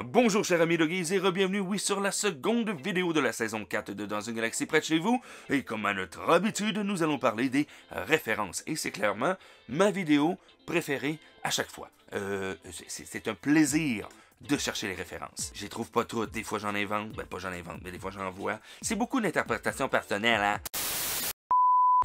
Bonjour chers amis de Guise et re-bienvenue, oui, sur la seconde vidéo de la saison 4 de Dans une galaxie près de chez vous. Et comme à notre habitude, nous allons parler des références. Et c'est clairement ma vidéo préférée à chaque fois. C'est un plaisir de chercher les références. Je les trouve pas toutes, des fois j'en invente, pas j'en invente, mais des fois j'en vois. C'est beaucoup d'interprétations personnelles, hein?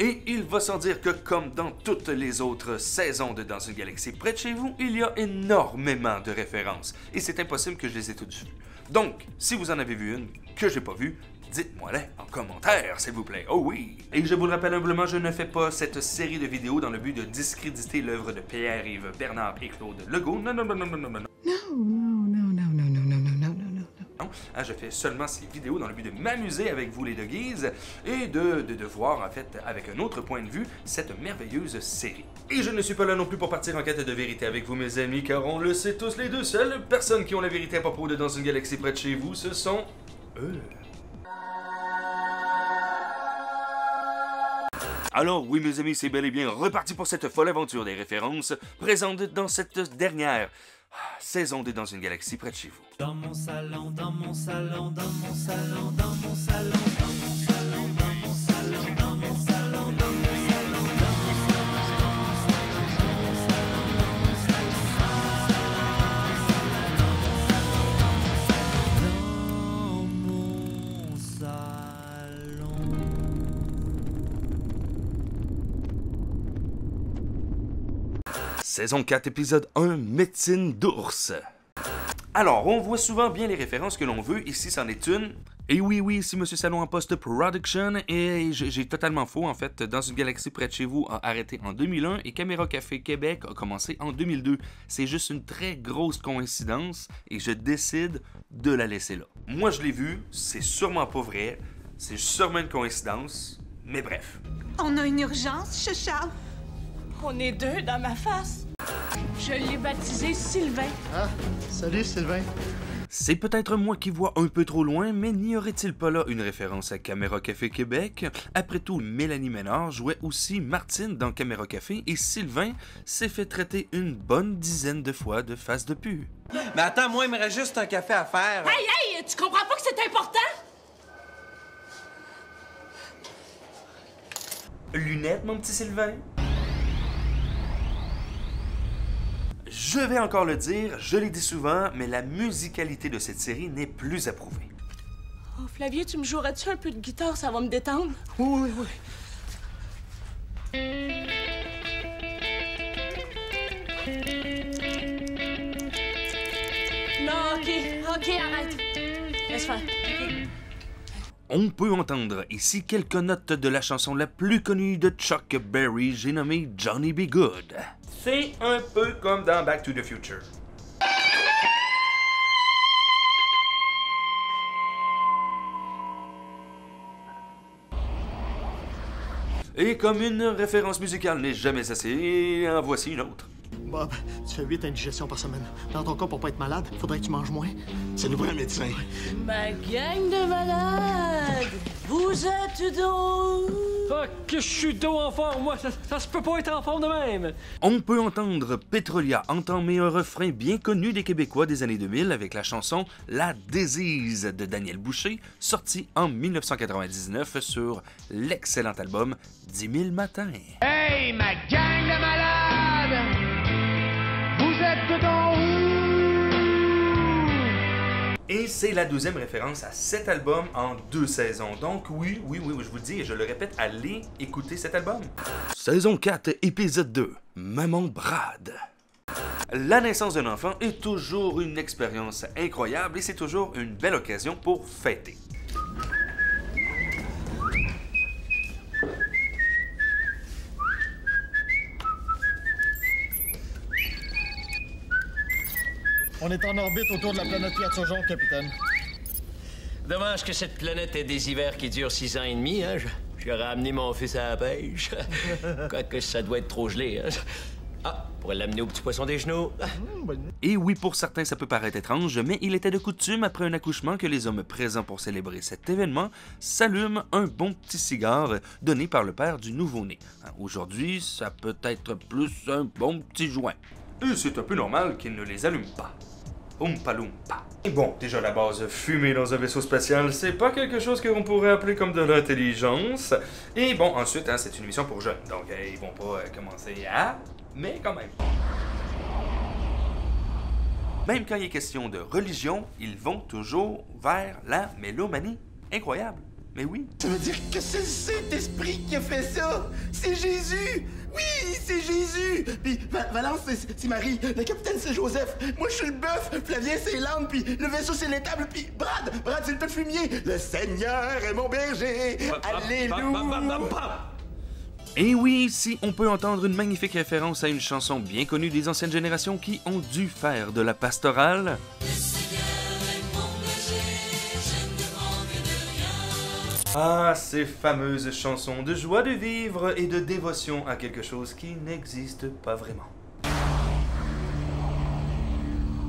Et il va sans dire que comme dans toutes les autres saisons de Dans une galaxie près de chez vous, il y a énormément de références. Et c'est impossible que je les ai toutes vues. Donc, si vous en avez vu une que j'ai pas vue, dites-moi-les en commentaire, s'il vous plaît. Oh oui! Et je vous le rappelle humblement, je ne fais pas cette série de vidéos dans le but de discréditer l'œuvre de Pierre-Yves Bernard et Claude Legault. Non. Non, je fais seulement ces vidéos dans le but de m'amuser avec vous les de Guise et de voir en fait avec un autre point de vue cette merveilleuse série. Et je ne suis pas là non plus pour partir en quête de vérité avec vous mes amis, car on le sait tous les deux, seules personnes qui ont la vérité à propos de Dans une galaxie près de chez vous, ce sont eux. Alors oui mes amis, c'est bel et bien reparti pour cette folle aventure des références présentes dans cette dernière saison de Dans une galaxie près de chez vous. Dans mon salon, dans mon salon, dans mon salon, dans mon salon, dans mon salon, dans mon salon, dans mon salon, dans mon Saison 4, épisode 1, médecine d'ours. Alors, on voit souvent bien les références que l'on veut, ici c'en est une. Et oui, ici Monsieur Salon en post-production, et j'ai totalement faux en fait. Dans une galaxie près de chez vous a arrêté en 2001 et Caméra Café Québec a commencé en 2002. C'est juste une très grosse coïncidence et je décide de la laisser là. Moi je l'ai vu, c'est sûrement pas vrai, c'est sûrement une coïncidence, mais bref. On a une urgence, Charles? On est deux dans ma face. Je l'ai baptisé Sylvain. Ah, salut Sylvain. C'est peut-être moi qui vois un peu trop loin, mais n'y aurait-il pas là une référence à Caméra Café Québec? Après tout, Mélanie Ménard jouait aussi Martine dans Caméra Café et Sylvain s'est fait traiter une bonne dizaine de fois de face de pu. Mais attends, moi, il me reste juste un café à faire. Hey, tu comprends pas que c'est important? Lunettes, mon petit Sylvain? Je vais encore le dire, je l'ai dit souvent, mais la musicalité de cette série n'est plus approuvée. Oh, Flavie, tu me jouerais-tu un peu de guitare? Ça va me détendre. Oui. Non, OK, arrête. Laisse faire. OK. On peut entendre ici quelques notes de la chanson la plus connue de Chuck Berry, j'ai nommé Johnny B. Good. C'est un peu comme dans Back to the Future. Et comme une référence musicale n'est jamais assez, en voici une autre. Bob, tu fais 8 indigestions par semaine. Dans ton cas, pour pas être malade, faudrait que tu manges moins. C'est nous un médecin. Ma gang de malades! Vous êtes donc... Ah, que je suis dos en forme, moi, ça se peut pas être en forme de même! On peut entendre Petrolia entamer un refrain bien connu des Québécois des années 2000 avec la chanson La Désise de Daniel Boucher, sortie en 1999 sur l'excellent album 10 000 matins. Hey, ma gang de malades! Vous êtes donc où? Et c'est la deuxième référence à cet album en 2 saisons. Donc oui, je vous le dis et je le répète, allez écouter cet album. Saison 4, épisode 2, Maman Brad. La naissance d'un enfant est toujours une expérience incroyable et c'est toujours une belle occasion pour fêter. On est en orbite autour de la planète Piazzurgeon, capitaine. Dommage que cette planète ait des hivers qui durent 6 ans et demi, hein. J'aurais amené mon fils à la pêche. Quoique ça doit être trop gelé, hein. Ah, on pourrait l'amener au petit poisson des genoux. Et oui, pour certains, ça peut paraître étrange, mais il était de coutume, après un accouchement, que les hommes présents pour célébrer cet événement s'allument un bon petit cigare donné par le père du nouveau-né. Aujourd'hui, ça peut être plus un bon petit joint. Et c'est un peu normal qu'ils ne les allument pas. Oompa Loompa. Et bon, déjà la base, fumer dans un vaisseau spatial, c'est pas quelque chose qu'on pourrait appeler comme de l'intelligence. Et bon, ensuite, hein, c'est une mission pour jeunes, donc ils vont pas commencer à... Mais quand même. Même quand il est question de religion, ils vont toujours vers la mélomanie. Incroyable, mais oui. Ça veut dire que c'est le Saint-Esprit qui a fait ça! C'est Jésus! Oui, c'est Jésus! Puis Valence, c'est Marie, le capitaine, c'est Joseph, moi je suis le bœuf, Flavien, c'est l'âne, puis le vaisseau, c'est l'étable, puis Brad, c'est le tas de fumier! Le Seigneur est mon berger! Alléluia! Et oui, ici, on peut entendre une magnifique référence à une chanson bien connue des anciennes générations qui ont dû faire de la pastorale. Ah, ces fameuses chansons de joie de vivre et de dévotion à quelque chose qui n'existe pas vraiment.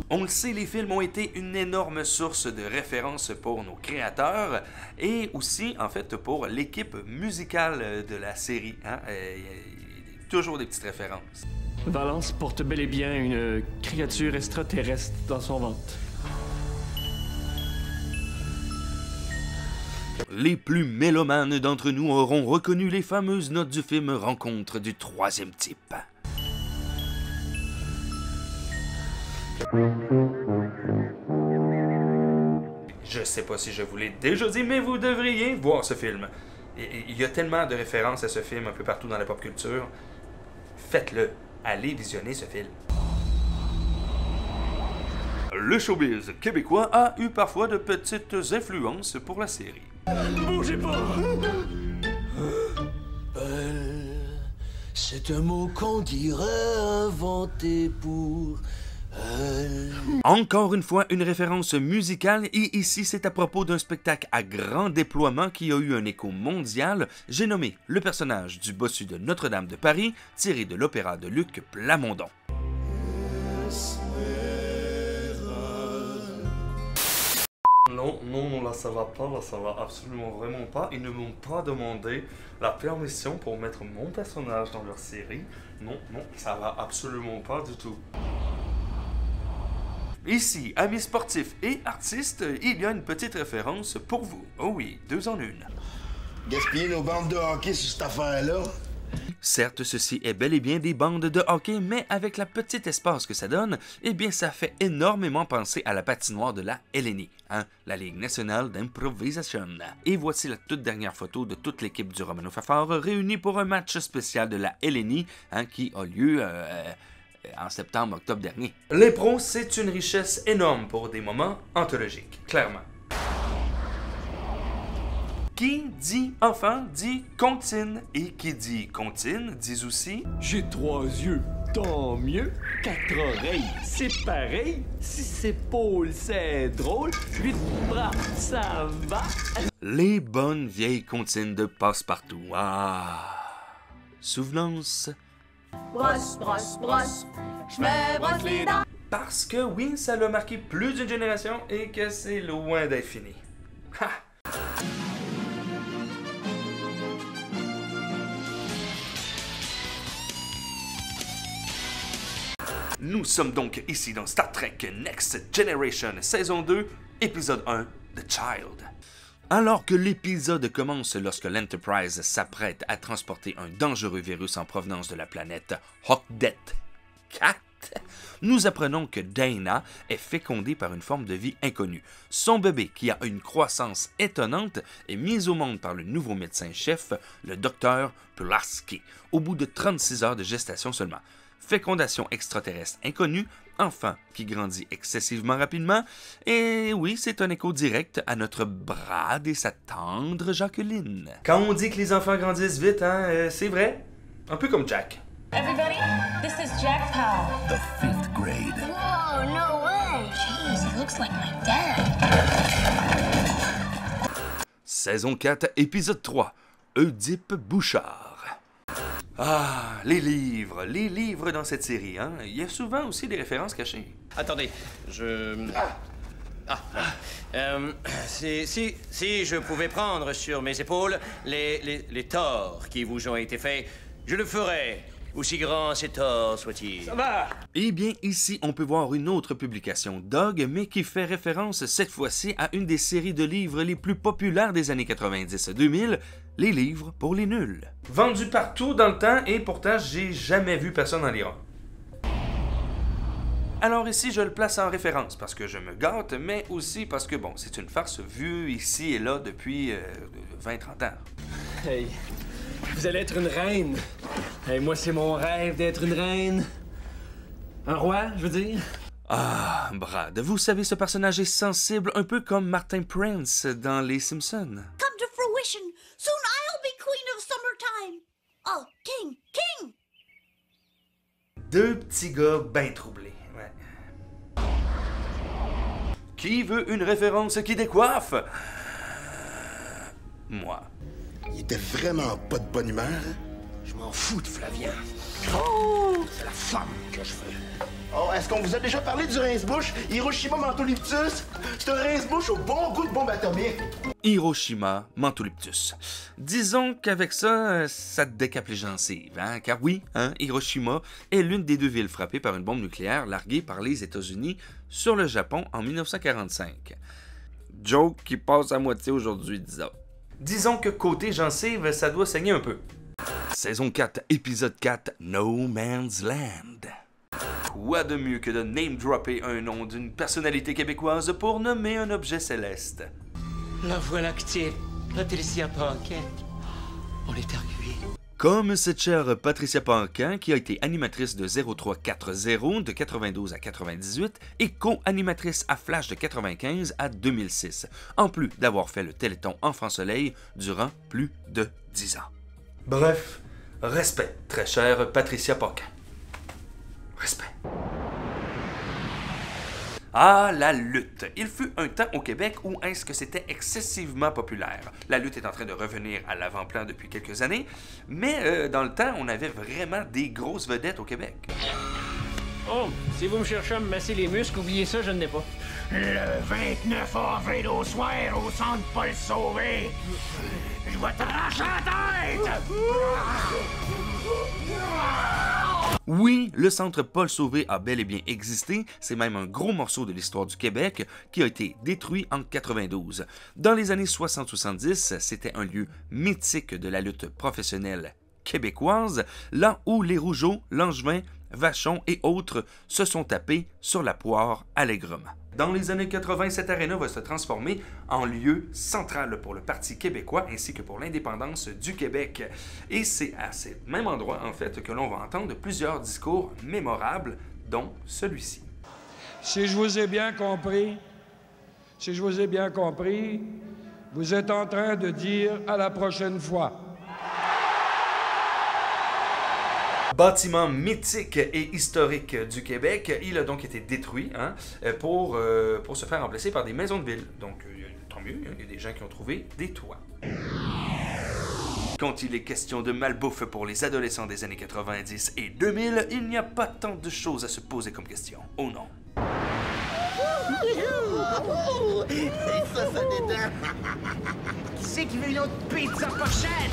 On le sait, les films ont été une énorme source de références pour nos créateurs et aussi, en fait, pour l'équipe musicale de la série. Hein? Toujours des petites références. Valence porte bel et bien une créature extraterrestre dans son ventre. Les plus mélomanes d'entre nous auront reconnu les fameuses notes du film Rencontre du troisième type. Je sais pas si je vous l'ai déjà dit, mais vous devriez voir ce film. Il y a tellement de références à ce film un peu partout dans la pop culture. Faites-le. Allez visionner ce film. Le showbiz québécois a eu parfois de petites influences pour la série. Bougez pas! C'est un mot qu'on dirait inventé pour elle. Encore une fois, une référence musicale, et ici c'est à propos d'un spectacle à grand déploiement qui a eu un écho mondial. J'ai nommé le personnage du bossu de Notre-Dame de Paris, tiré de l'opéra de Luc Plamondon. Non, là ça va pas, là ça va absolument vraiment pas. Ils ne m'ont pas demandé la permission pour mettre mon personnage dans leur série. Non, ça va absolument pas du tout. Ici, amis sportifs et artistes, il y a une petite référence pour vous. Oh oui, 2 en 1. Gaspiller nos bandes de hockey sur cette affaire-là. Certes, ceci est bel et bien des bandes de hockey, mais avec la petite espace que ça donne, eh bien ça fait énormément penser à la patinoire de la LNI, hein, la Ligue nationale d'improvisation. Et voici la toute dernière photo de toute l'équipe du Romano Fafard réunie pour un match spécial de la LNI, hein, qui a lieu en septembre-octobre dernier. Les pros, c'est une richesse énorme pour des moments anthologiques, clairement. Qui dit enfant dit comptine, et qui dit comptine dit aussi J'ai 3 yeux, tant mieux. 4 oreilles, c'est pareil. 6 épaules, c'est drôle. 8 bras, ça va. les bonnes vieilles comptines de passe-partout. Ah, souvenance. Brosse, brosse, brosse, je me brosse les dents. Parce que oui, ça l'a marqué plus d'une génération et que c'est loin d'être fini. Ha! Nous sommes donc ici dans Star Trek Next Generation, saison 2, épisode 1, The Child. Alors que l'épisode commence lorsque l'Enterprise s'apprête à transporter un dangereux virus en provenance de la planète Hokdet 4, nous apprenons que Dana est fécondée par une forme de vie inconnue. Son bébé, qui a une croissance étonnante, est mis au monde par le nouveau médecin-chef, le docteur Pulaski, au bout de 36 heures de gestation seulement. Fécondation extraterrestre inconnue, enfant qui grandit excessivement rapidement, et oui, c'est un écho direct à notre Brad et sa tendre Jacqueline. Quand on dit que les enfants grandissent vite, hein, c'est vrai, un peu comme Jack. Everybody, this is Jack Powell. The 5th grade. Whoa, no way. Jeez, he looks like my dad. Saison 4, épisode 3, Oedipe Bouchard. Ah, les livres dans cette série, hein. Il y a souvent aussi des références cachées. Attendez, si je pouvais prendre sur mes épaules les torts qui vous ont été faits, je le ferais Aussi grand c'est tort soit-il. Ça va! Eh bien, ici, on peut voir une autre publication Dog, mais qui fait référence cette fois-ci à une des séries de livres les plus populaires des années 90-2000, les livres pour les nuls. Vendu partout dans le temps, et pourtant, j'ai jamais vu personne en lire un. Alors ici, je le place en référence parce que je me gâte, mais aussi parce que, bon, c'est une farce vue ici et là depuis 20-30 ans. Hey, vous allez être une reine. Hey, moi, c'est mon rêve d'être une reine. Un roi, je veux dire. Ah, Brad, vous savez, ce personnage est sensible, un peu comme Martin Prince dans Les Simpsons. Come to fruition. Soon I'll be queen of summertime. Oh, king, king! Deux petits gars bien troublés. Ouais. Qui veut une référence qui décoiffe? Moi. Il était vraiment pas de bonne humeur, hein? Je m'en fous de Flavien. Oh! C'est la femme que je veux. Oh, est-ce qu'on vous a déjà parlé du rince-bouche? Hiroshima Mentoliptus? C'est un rince-bouche au bon goût de bombe atomique. Hiroshima Mentoliptus. Disons qu'avec ça, ça te décape les gencives, hein? Car oui, hein, Hiroshima est l'une des deux villes frappées par une bombe nucléaire larguée par les États-Unis sur le Japon en 1945. Joke qui passe à moitié aujourd'hui, disons. Disons que côté gencive, ça doit saigner un peu. Saison 4, épisode 4, No Man's Land. Quoi de mieux que de name-dropper un nom d'une personnalité québécoise pour nommer un objet céleste? La Voie lactée, Patricia Paquin. On est arrivé. Comme cette chère Patricia Paquin, qui a été animatrice de 0340 de 92 à 98 et co-animatrice à Flash de 95 à 2006, en plus d'avoir fait le Téléthon Enfant Soleil durant plus de 10 ans. Bref, respect, très chère Patricia Paquin. Respect. Ah, la lutte. Il fut un temps au Québec où est-ce que c'était excessivement populaire. La lutte est en train de revenir à l'avant-plan depuis quelques années, mais dans le temps, on avait vraiment des grosses vedettes au Québec. Oh, si vous me cherchez à me masser les muscles, oubliez ça, je ne l'ai pas. Le 29 avril au soir au centre Paul Sauvé, je vais t'arracher la tête! Oui, le centre Paul Sauvé a bel et bien existé, c'est même un gros morceau de l'histoire du Québec qui a été détruit en 92. Dans les années 60-70, c'était un lieu mythique de la lutte professionnelle québécoise, là où les Rougeaux, Langevin, Vachon et autres se sont tapés sur la poire allègrement. Dans les années 80, cette aréna va se transformer en lieu central pour le Parti québécois ainsi que pour l'indépendance du Québec. Et c'est à ce même endroit, en fait, que l'on va entendre plusieurs discours mémorables, dont celui-ci. Si je vous ai bien compris, vous êtes en train de dire à la prochaine fois. Bâtiment mythique et historique du Québec, il a donc été détruit pour se faire remplacer par des maisons de ville. Donc, tant mieux, il y a des gens qui ont trouvé des toits. Quand il est question de malbouffe pour les adolescents des années 90 et 2000, il n'y a pas tant de choses à se poser comme question. Oh non. Ça détend. Qui c'est qui veut une autre pizza pochette?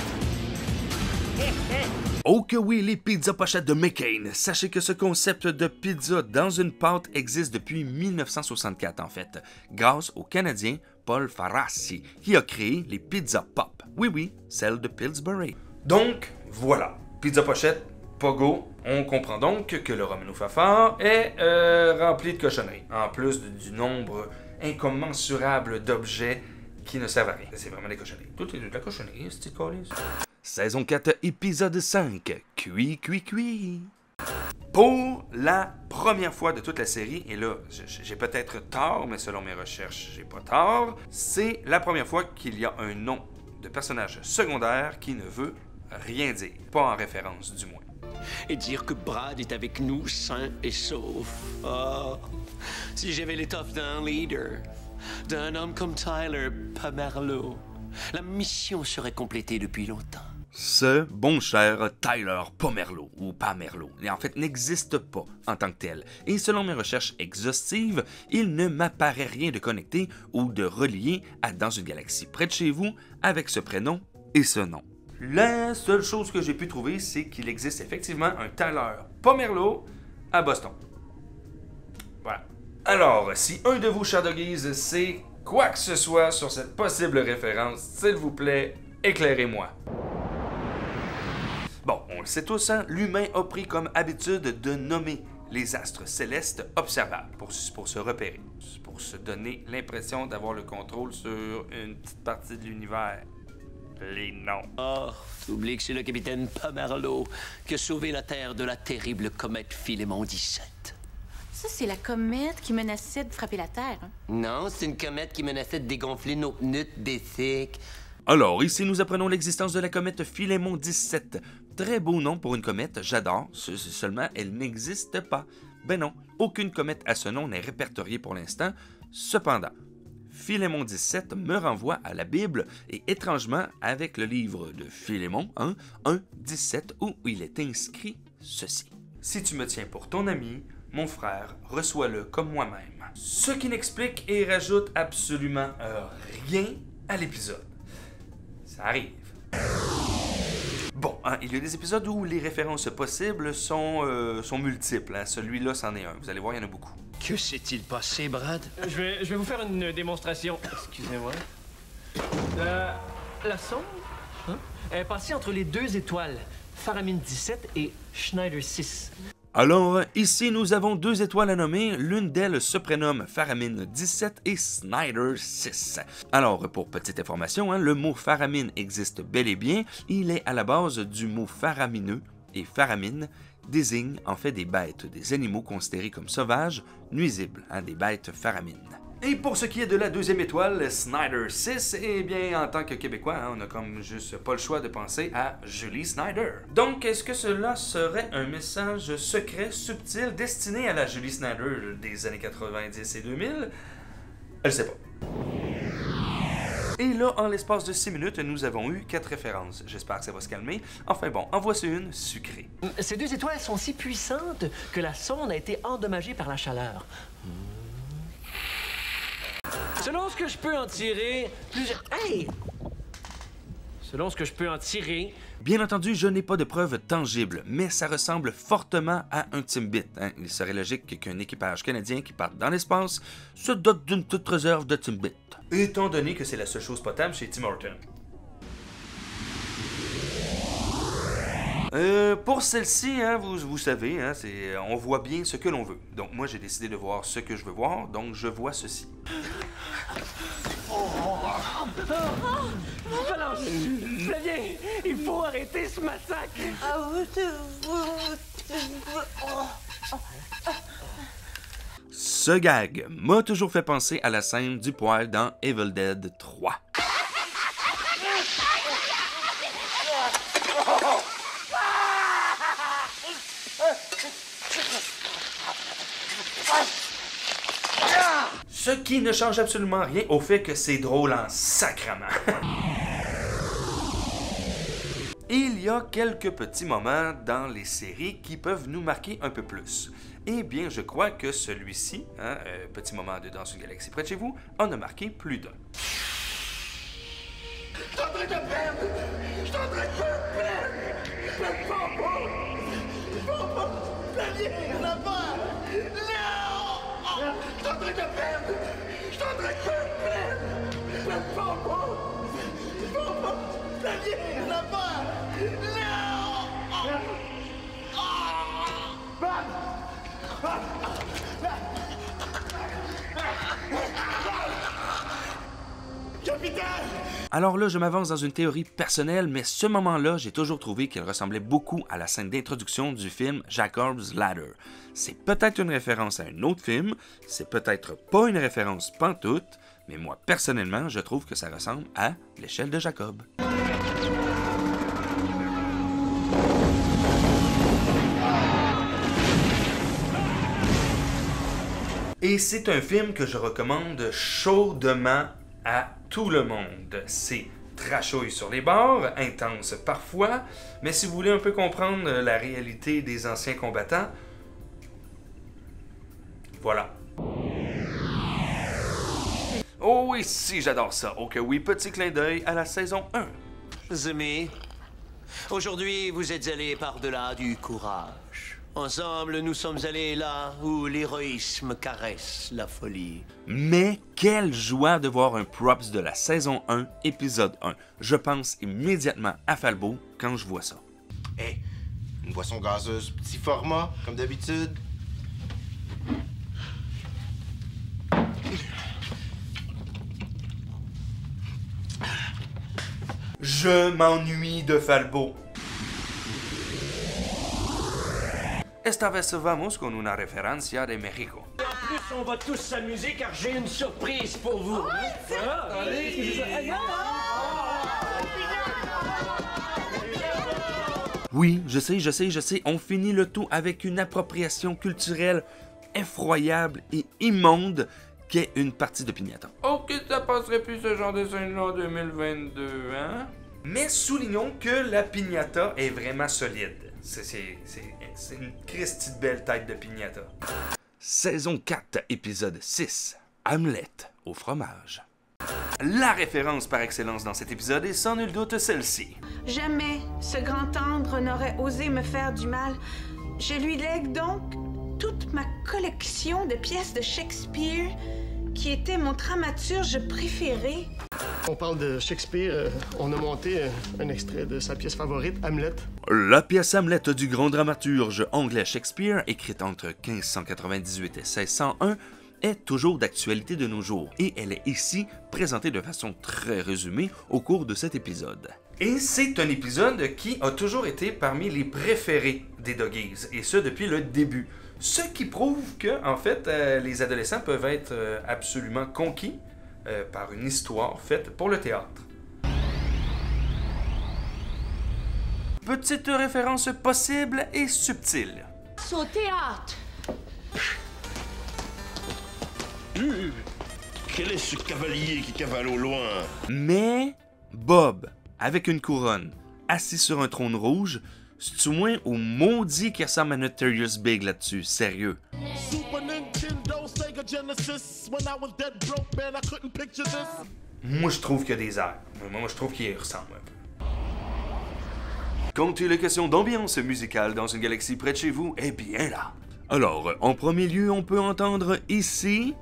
Oh que oui, les pizzas pochettes de McCain. Sachez que ce concept de pizza dans une pâte existe depuis 1964 en fait, grâce au Canadien Paul Farassi, qui a créé les pizzas pop. Oui, celles de Pillsbury. Donc, voilà, pizza pochette, pogo. On comprend donc que le Romano Fafard est rempli de cochonneries, en plus du nombre incommensurable d'objets qui ne servent à rien. C'est vraiment des cochonneries. Tout est de la cochonnerie, c'est collé. Saison 4, épisode 5, Cuit. Pour la première fois de toute la série, et là, j'ai peut-être tort, mais selon mes recherches, j'ai pas tort, c'est la première fois qu'il y a un nom de personnage secondaire qui ne veut rien dire. Pas en référence, du moins. Et dire que Brad est avec nous sain et sauf. Oh, si j'avais l'étoffe d'un leader, d'un homme comme Tyler Pomerleau, la mission serait complétée depuis longtemps. Ce bon cher Tyler Pomerleau, ou Pomerleau, en fait, n'existe pas en tant que tel. Et selon mes recherches exhaustives, il ne m'apparaît rien de connecté ou de relié à Dans une galaxie près de chez vous avec ce prénom et ce nom. La seule chose que j'ai pu trouver, c'est qu'il existe effectivement un Tyler Pomerleau à Boston. Voilà. Alors, si un de vous, chers doggies, sait quoi que ce soit sur cette possible référence, s'il vous plaît, éclairez-moi. Bon, on le sait tous, hein, l'humain a pris comme habitude de nommer les astres célestes observables pour se repérer, pour se donner l'impression d'avoir le contrôle sur une petite partie de l'univers. Les noms. Oh, t'oublies que c'est le capitaine Pomerleau qui a sauvé la Terre de la terrible comète Philémon 17. Ça, c'est la comète qui menaçait de frapper la Terre. Hein? Non, c'est une comète qui menaçait de dégonfler nos pneus basiques. Alors, ici, nous apprenons l'existence de la comète Philémon 17. Très beau nom pour une comète, j'adore. Seulement, elle n'existe pas. Ben non, aucune comète à ce nom n'est répertoriée pour l'instant. Cependant, Philémon 17 me renvoie à la Bible et étrangement avec le livre de Philémon, 1:17, où il est inscrit ceci. Si tu me tiens pour ton ami, mon frère, reçois-le comme moi-même. Ce qui n'explique et rajoute absolument rien à l'épisode. Ça arrive. Bon, hein, il y a des épisodes où les références possibles sont multiples. Hein. Celui-là, c'en est un. Vous allez voir, il y en a beaucoup. Que s'est-il passé, Brad? Je vais vous faire une démonstration. Excusez-moi. La sonde est passée entre les deux étoiles, Faramine 17 et Schneider 6. Alors, ici, nous avons deux étoiles à nommer. L'une d'elles se prénomme Faramine 17 et Schneider 6. Alors, pour petite information, hein, le mot faramine existe bel et bien. Il est à la base du mot faramineux et faramine désigne en fait des bêtes, des animaux considérés comme sauvages, nuisibles, hein, des bêtes faramines. Et pour ce qui est de la deuxième étoile, Schneider 6, eh bien, en tant que Québécois, hein, on a comme juste pas le choix de penser à Julie Snyder. Donc, est-ce que cela serait un message secret, subtil, destiné à la Julie Snyder des années 90 et 2000? Elle sait pas. Et là, en l'espace de 6 minutes, nous avons eu 4 références. J'espère que ça va se calmer. Enfin bon, en voici une sucrée. Ces deux étoiles sont si puissantes que la sonde a été endommagée par la chaleur. Selon ce que je peux en tirer, Selon ce que je peux en tirer... Bien entendu, je n'ai pas de preuves tangibles, mais ça ressemble fortement à un Timbit. Hein. Il serait logique qu'un équipage canadien qui parte dans l'espace se dote d'une petite réserve de Timbit. Étant donné que c'est la seule chose potable chez Tim Hortons. Pour celle-ci, hein, vous savez, hein, on voit bien ce que l'on veut. Donc moi, j'ai décidé de voir ce que je veux voir, donc je vois ceci. Balance! Flavien, il faut arrêter ce massacre! Ce gag m'a toujours fait penser à la scène du poêle dans Evil Dead 3. Ce qui ne change absolument rien au fait que c'est drôle en sacrament. Il y a quelques petits moments dans les séries qui peuvent nous marquer un peu plus. Eh bien, je crois que celui-ci, hein, petit moment de Dans une galaxie près de chez vous, en a marqué plus d'un. Je suis en train de perdre! Je suis en train de perdre! Flavien, on a peur! Non! Je suis en train de perdre! Je suis en train de perdre! Flavien, on a peur! Non! Capitaine! Alors là, je m'avance dans une théorie personnelle, mais ce moment-là, j'ai toujours trouvé qu'il ressemblait beaucoup à la scène d'introduction du film Jacob's Ladder. C'est peut-être une référence à un autre film, c'est peut-être pas une référence pantoute, mais moi, personnellement, je trouve que ça ressemble à l'échelle de Jacob. Et c'est un film que je recommande chaudement à tout le monde. C'est trashouille sur les bords, intense parfois, mais si vous voulez un peu comprendre la réalité des anciens combattants, voilà. Oh oui, si, j'adore ça. Ok, oui, petit clin d'œil à la saison 1. Zumi, Aujourd'hui, vous êtes allés par-delà du courage. Ensemble, nous sommes allés là où l'héroïsme caresse la folie. Mais quelle joie de voir un props de la saison 1, épisode 1. Je pense immédiatement à Falbo quand je vois ça. Hey, une boisson gazeuse, petit format, comme d'habitude. Je m'ennuie de Falbo. Esta vez vamos con una referencia de México. En plus, on va tous s'amuser car j'ai une surprise pour vous. Oui, je sais, on finit le tout avec une appropriation culturelle effroyable et immonde qu'est une partie de Piñata. Ok, ça passerait plus ce genre de scène en 2022, hein? Mais soulignons que la Piñata est vraiment solide. C'est une christie de belle tête de Piñata. Saison 4, épisode 6. Hamlet au fromage. La référence par excellence dans cet épisode est sans nul doute celle-ci. Jamais ce grand tendre n'aurait osé me faire du mal. Je lui lègue donc toute ma collection de pièces de Shakespeare, qui était mon dramaturge préféré. On parle de Shakespeare, on a monté un extrait de sa pièce favorite, Hamlet. La pièce Hamlet du grand dramaturge anglais Shakespeare, écrite entre 1598 et 1601, est toujours d'actualité de nos jours, et elle est ici présentée de façon très résumée au cours de cet épisode. Et c'est un épisode qui a toujours été parmi les préférés des Doggies, et ce depuis le début. Ce qui prouve que, en fait, les adolescents peuvent être absolument conquis par une histoire faite pour le théâtre. Petite référence possible et subtile. Au théâtre. Quel est ce cavalier qui cavale au loin? Mais Bob, avec une couronne, assis sur un trône rouge, c'est-tu moins au maudit qui ressemble à Notorious Big là-dessus, sérieux. Moi, je trouve qu'il y a des airs. Moi, je trouve qu'il y ressemble un peu. Quand il est question d'ambiance musicale dans une galaxie près de chez vous, eh bien là. Alors, en premier lieu, on peut entendre ici...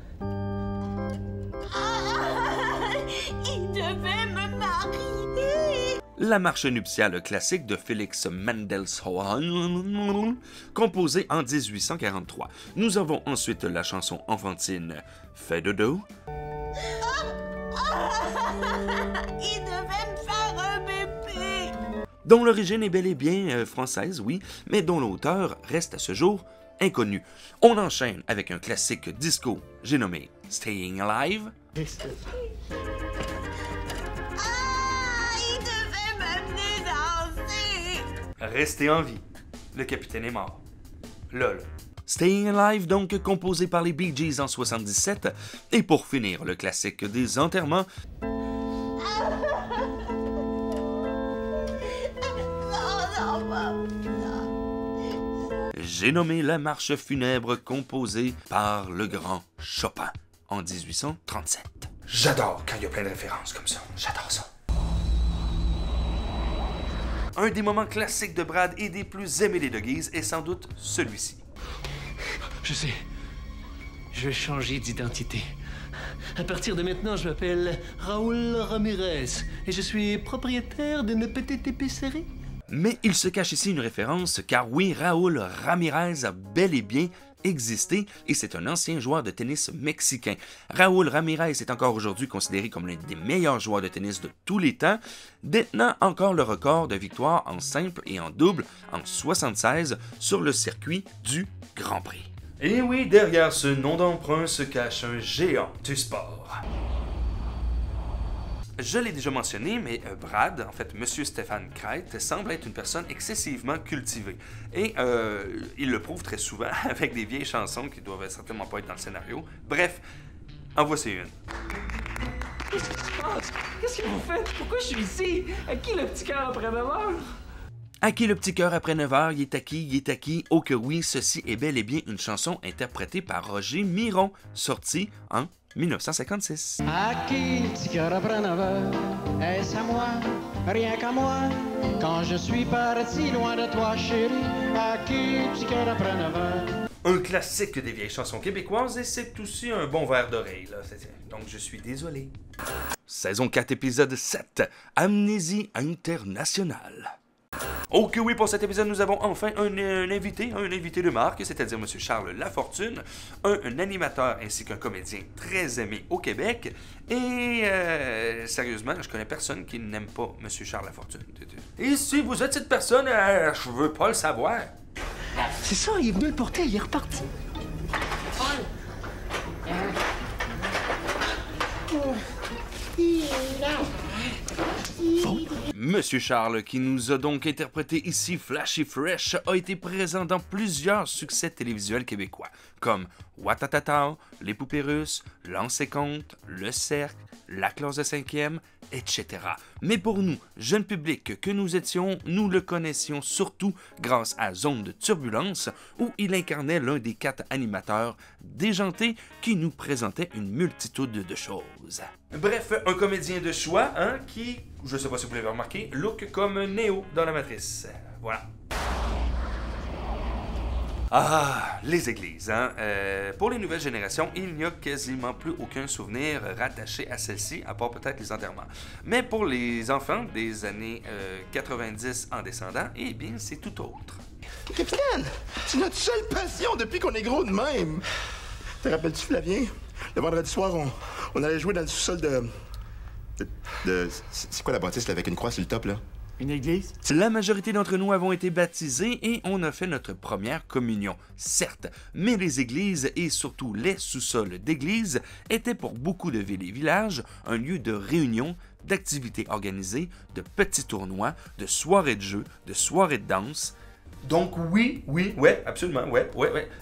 Il devait me marier. La marche nuptiale classique de Félix Mendelssohn, composée en 1843. Nous avons ensuite la chanson enfantine Fait dodo. Il devait me faire un bébé. Dont l'origine est bel et bien française, oui, mais dont l'auteur reste à ce jour inconnu. On enchaîne avec un classique disco, j'ai nommé Staying Alive. Restez en vie. Le capitaine est mort. Lol. Staying Alive, donc composé par les Bee Gees en 77. Et pour finir, le classique des enterrements. J'ai nommé la marche funèbre composée par le grand Chopin en 1837. J'adore quand il y a plein de références comme ça. J'adore ça. Un des moments classiques de Brad et des plus aimés des Doggies est sans doute celui-ci. Je sais. Je vais changer d'identité. À partir de maintenant, je m'appelle Raúl Ramirez et je suis propriétaire d'une petite épicerie. Mais il se cache ici une référence, car oui, Raúl Ramirez a bel et bien existé et c'est un ancien joueur de tennis mexicain. Raúl Ramirez est encore aujourd'hui considéré comme l'un des meilleurs joueurs de tennis de tous les temps, détenant encore le record de victoires en simple et en double en 76 sur le circuit du Grand Prix. Et oui, derrière ce nom d'emprunt se cache un géant du sport. Je l'ai déjà mentionné, mais Brad, en fait, Monsieur Stéphane Crête, semble être une personne excessivement cultivée. Et il le prouve très souvent avec des vieilles chansons qui doivent certainement pas être dans le scénario. Bref, en voici une. Qu'est-ce qui se passe? Qu'est-ce que vous faites? Pourquoi je suis ici? À qui le petit cœur après 9 heures? À qui le petit cœur après 9 heures? Il est à qui? Oh que oui, ceci est bel et bien une chanson interprétée par Roger Miron, sortie en 1956. À qui le petit cœur après 9 heures? Est-ce à moi? rien qu'à moi. Quand je suis parti loin de toi, chérie, à qui tu quittes après 9 heures. Un classique des vieilles chansons québécoises et c'est aussi un bon verre d'oreille, là. Donc je suis désolé. Saison 4, épisode 7, Amnésie internationale. Ok oui, pour cet épisode, nous avons enfin un invité de marque, c'est-à-dire M. Charles Lafortune, un animateur ainsi qu'un comédien très aimé au Québec. Et sérieusement, je connais personne qui n'aime pas M. Charles Lafortune. Et si vous êtes cette personne, je veux pas le savoir. C'est ça, il est venu le porter, il est reparti. Monsieur Charles, qui nous a donc interprété ici Flashy Fresh, a été présent dans plusieurs succès télévisuels québécois, comme Watatata, Les Poupées Russes, L'Anse et Compte, Le Cercle, La Classe de 5e, etc. Mais pour nous, jeune public que nous étions, nous le connaissions surtout grâce à Zone de Turbulence, où il incarnait l'un des 4 animateurs déjantés qui nous présentait une multitude de choses. Bref, un comédien de choix, qui, je sais pas si vous l'avez remarqué, look comme Neo dans la Matrice. Voilà. Ah, les églises, pour les nouvelles générations, il n'y a quasiment plus aucun souvenir rattaché à celle-ci, à part peut-être les enterrements. Mais pour les enfants des années 90 en descendant, eh bien, c'est tout autre. Capitaine, c'est notre seule passion depuis qu'on est gros de même. Te rappelles-tu, Flavien? Le vendredi soir, on allait jouer dans le sous-sol de... C'est quoi la bâtisse là, avec une croix sur le top, là? Une église? La majorité d'entre nous avons été baptisés et on a fait notre première communion, certes, mais les églises et surtout les sous-sols d'églises étaient pour beaucoup de villes et villages un lieu de réunion, d'activités organisées, de petits tournois, de soirées de jeux, de soirées de danse. Donc oui, absolument,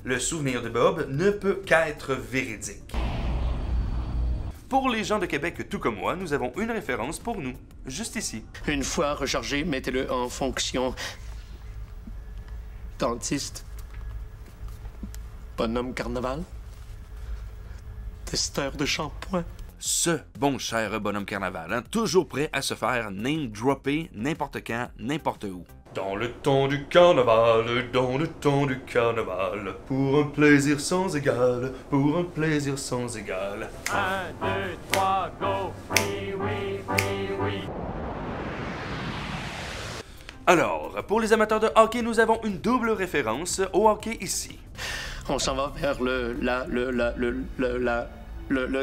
le souvenir de Bob ne peut qu'être véridique. Pour les gens de Québec tout comme moi, nous avons une référence pour nous, juste ici. Une fois rechargé, mettez-le en fonction. Dentiste. Bonhomme carnaval. Testeur de shampoing. Ce bon cher bonhomme carnaval, toujours prêt à se faire name-dropper n'importe quand, n'importe où. Dans le temps du carnaval, pour un plaisir sans égal, pour un plaisir sans égal. 1, 2, 3, go, oui, oui, oui, oui. Alors, pour les amateurs de hockey, nous avons une double référence au hockey ici. On s'en va vers le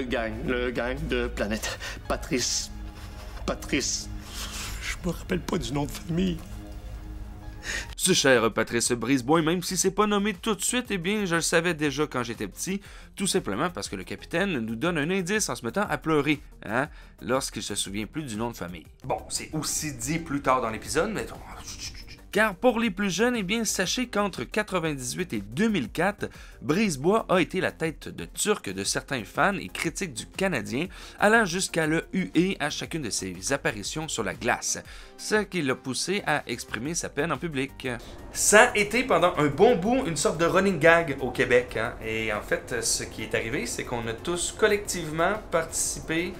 gang de Planète. Patrice, je me rappelle pas du nom de famille. Ce cher Patrice Brisebois, même si c'est pas nommé tout de suite, eh bien, je le savais déjà quand j'étais petit, tout simplement parce que le capitaine nous donne un indice en se mettant à pleurer, lorsqu'il se souvient plus du nom de famille. Bon, c'est aussi dit plus tard dans l'épisode, mais... Car pour les plus jeunes, eh bien, sachez qu'entre 98 et 2004, Brisebois a été la tête de turc de certains fans et critiques du Canadien, allant jusqu'à le huer à chacune de ses apparitions sur la glace, ce qui l'a poussé à exprimer sa peine en public. Ça a été pendant un bon bout une sorte de running gag au Québec, et en fait, ce qui est arrivé, c'est qu'on a tous collectivement participé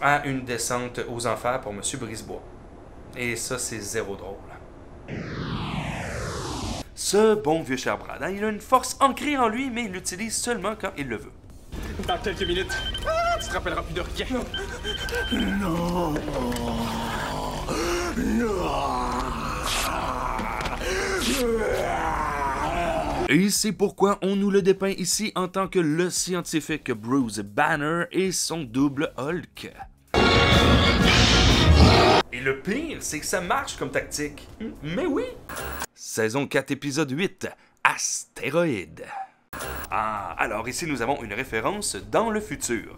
à une descente aux enfers pour M. Brisebois. Et ça, c'est zéro drôle. Ce bon vieux cher Brad, il a une force ancrée en lui, mais il l'utilise seulement quand il le veut. Dans quelques minutes, tu te rappelleras plus de rien. Non. Et c'est pourquoi on nous le dépeint ici en tant que le scientifique Bruce Banner et son double Hulk. Et le pire, c'est que ça marche comme tactique. Mais oui! Saison 4, épisode 8, Astéroïde. Ah, alors ici nous avons une référence dans le futur.